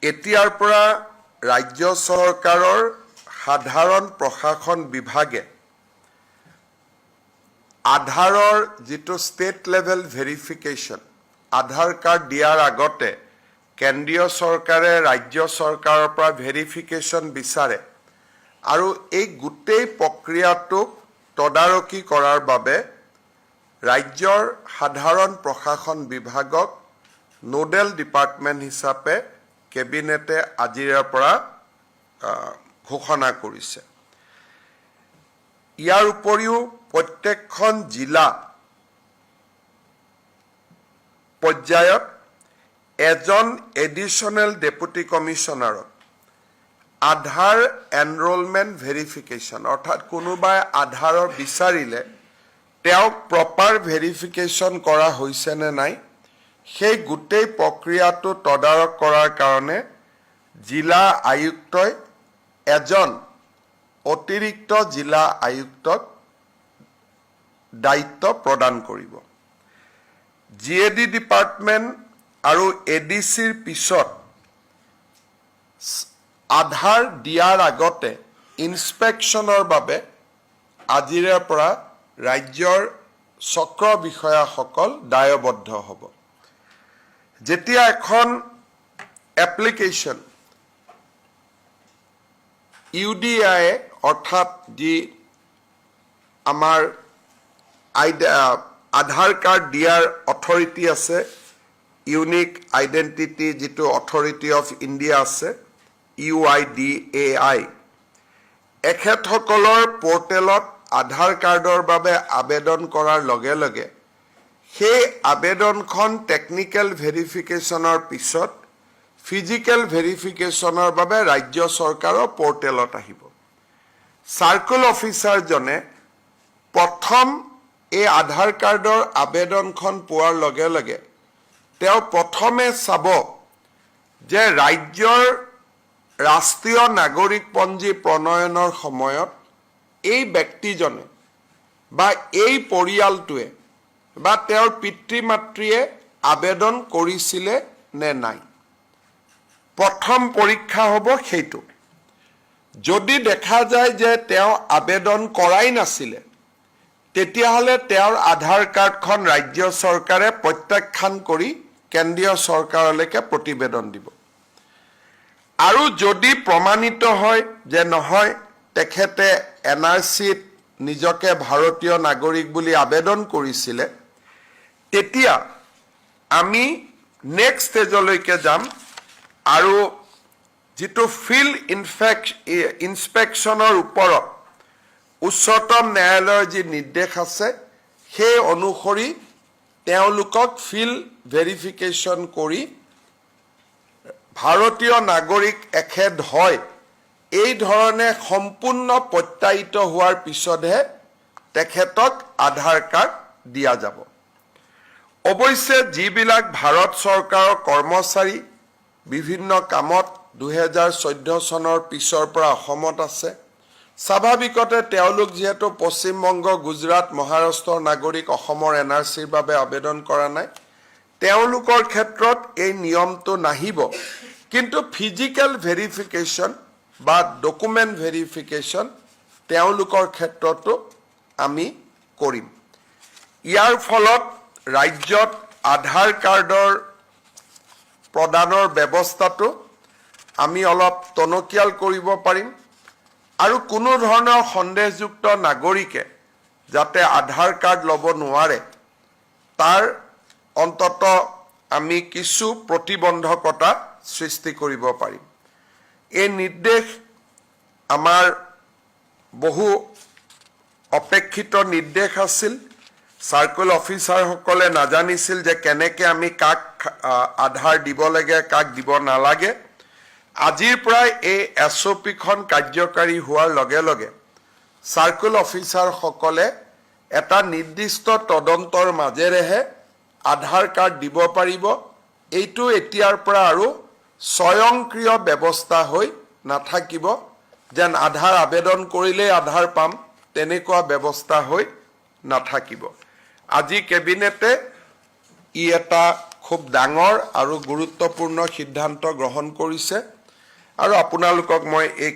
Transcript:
এতিয়াৰ পৰা ৰাজ্য চৰকাৰৰ সাধাৰণ প্ৰশাসন বিভাগে আধাৰৰ যিটো ষ্টেট লেভেল ভেৰিফিকেশ্যন আধাৰ কাৰ্ড দিয়াৰ আগতে কেন্দ্ৰীয় চৰকাৰে ৰাজ্য চৰকাৰৰ পৰা ভেৰিফিকেশ্যন বিচাৰে আৰু এই গোটেই প্ৰক্ৰিয়াটোক তদাৰকী কৰাৰ বাবে ৰাজ্যৰ সাধাৰণ প্ৰশাসন বিভাগক নোডেল ডিপাৰ্টমেণ্ট হিচাপে কেবিনেটে আজিৰে পৰা ঘোষণা কৰিছে। ইয়াৰ উপৰিও প্ৰত্যেকখন জিলা পৰ্যায়ত এজন এডিশ্যনেল ডেপুটি কমিশ্যনাৰক আধাৰ এনৰোলমেণ্ট ভেৰিফিকেশ্যন অৰ্থাৎ কোনোবাই আধাৰৰ বিচাৰিলে তেওঁক প্ৰপাৰ ভেৰিফিকেশ্যন কৰা হৈছে নে নাই সেই গোটেই প্ৰক্ৰিয়াটো তদাৰক কৰাৰ কাৰণে জিলা আয়ুক্তই এজন অতিৰিক্ত জিলা আয়ুক্তক দায়িত্ব প্ৰদান কৰিব। GAD ডিপাৰ্টমেণ্ট আৰু ADCৰ পিছত আধাৰ দিয়াৰ আগতে ইনস্পেকশ্যনৰ বাবে আজিৰে পৰা ৰাজ্যৰ চক্ৰ বিষয়াসকল দায়বদ্ধ হ'ব। যেতিয়া এখন এপ্লিকেশ্যন UDI অৰ্থাৎ যি আমাৰ আধাৰ কাৰ্ড দিয়াৰ অথৰিটি আছে ইউনিক আইডেণ্টিটি যিটো অথৰিটি অফ ইণ্ডিয়া আছে UIDAI এখেতসকলৰ পৰ্টেলত আধাৰ কাৰ্ডৰ বাবে আবেদন কৰাৰ লগে লগে সেই আবেদনখন টেকনিকেল ভেৰিফিকেশ্যনৰ পিছত ফিজিকেল ভেৰিফিকেশ্যনৰ বাবে ৰাজ্য চৰকাৰৰ পৰ্টেলত আহিব। চাৰ্কল অফিচাৰজনে প্ৰথম এই আধাৰ কাৰ্ডৰ আবেদনখন পোৱাৰ লগে লগে তেওঁ প্ৰথমে চাব যে ৰাজ্যৰ ৰাষ্ট্ৰীয় নাগৰিকপঞ্জী প্ৰণয়নৰ সময়ত এই ব্যক্তিজনে বা এই পৰিয়ালটোৱে বা তেওঁৰ পিতৃ মাতৃয়ে আবেদন কৰিছিলে নে নাই। প্ৰথম পৰীক্ষা হ'ব সেইটো। যদি দেখা যায় যে তেওঁ আবেদন কৰাই নাছিলে তেতিয়াহ'লে তেওঁৰ আধাৰ কাৰ্ডখন ৰাজ্য চৰকাৰে প্ৰত্যাখ্যান কৰি কেন্দ্ৰীয় চৰকাৰলৈকে প্ৰতিবেদন দিব। আৰু যদি প্ৰমাণিত হয় যে নহয় তেখেতে NRCত নিজকে ভাৰতীয় নাগৰিক বুলি আবেদন কৰিছিলে তেতিয়া আমি নেক্সট ষ্টেজলৈকে যাম আৰু যিটো ফিল্ড ইনস্পেকশ্যনৰ ওপৰত উচ্চতম ন্যায়ালয়ৰ যি নিৰ্দেশ আছে সেই অনুসৰি তেওঁলোকক ফিল্ড ভেৰিফিকেশ্যন কৰি ভাৰতীয় নাগৰিক এখেত হয় এই ধৰণে সম্পূৰ্ণ প্ৰত্যায়িত হোৱাৰ পিছতহে তেখেতক আধাৰ কাৰ্ড দিয়া যাব। অৱশ্যে যিবিলাক ভাৰত চৰকাৰৰ কৰ্মচাৰী বিভিন্ন কামত 2014 চনৰ পিছৰ পৰা অসমত আছে স্বাভাৱিকতে তেওঁলোক যিহেতু পশ্চিমবংগ গুজৰাট মহাৰাষ্ট্ৰৰ নাগৰিক অসমৰ NRCৰ বাবে আবেদন কৰা নাই তেওঁলোকৰ ক্ষেত্ৰত এই নিয়মটো নাহিব কিন্তু ফিজিকেল ভেৰিফিকেশ্যন বা ডকুমেণ্ট ভেৰিফিকেশ্যন তেওঁলোকৰ ক্ষেত্ৰতো আমি কৰিম। ইয়াৰ ফলত ৰাজ্যত আধাৰ কাৰ্ডৰ প্ৰদানৰ ব্যৱস্থাটো আমি অলপ টনকিয়াল কৰিব পাৰিম আৰু কোনো ধৰণৰ সন্দেহযুক্ত নাগৰিকে যাতে আধাৰ কাৰ্ড ল'ব নোৱাৰে তাৰ অন্তত আমি কিছু প্ৰতিবন্ধকতা সৃষ্টি কৰিব পাৰিম। এই নিৰ্দেশ আমাৰ বহু অপেক্ষিত নিৰ্দেশ আছিল। চাৰ্কল অফিচাৰসকলে নাজানিছিল যে কেনেকৈ আমি কাক আধাৰ দিব লাগে কাক দিব নালাগে। আজিৰ পৰাই এই SOPখন কাৰ্যকাৰী হোৱাৰ লগে লগে চাৰ্কল অফিচাৰসকলে এটা নিৰ্দিষ্ট তদন্তৰ মাজেৰেহে আধাৰ কাৰ্ড দিব পাৰিব। এইটো এতিয়াৰ পৰা আৰু স্বয়ংক্ৰিয় ব্যৱস্থা হৈ নাথাকিব যেন আধাৰ আবেদন কৰিলেই আধাৰ পাম তেনেকুৱা ব্যৱস্থা হৈ নাথাকিব। আজি কেবিনেটে ই এটা খুব ডাঙৰ আৰু গুৰুত্বপূৰ্ণ সিদ্ধান্ত গ্ৰহণ কৰিছে আৰু আপোনালোকক মই এই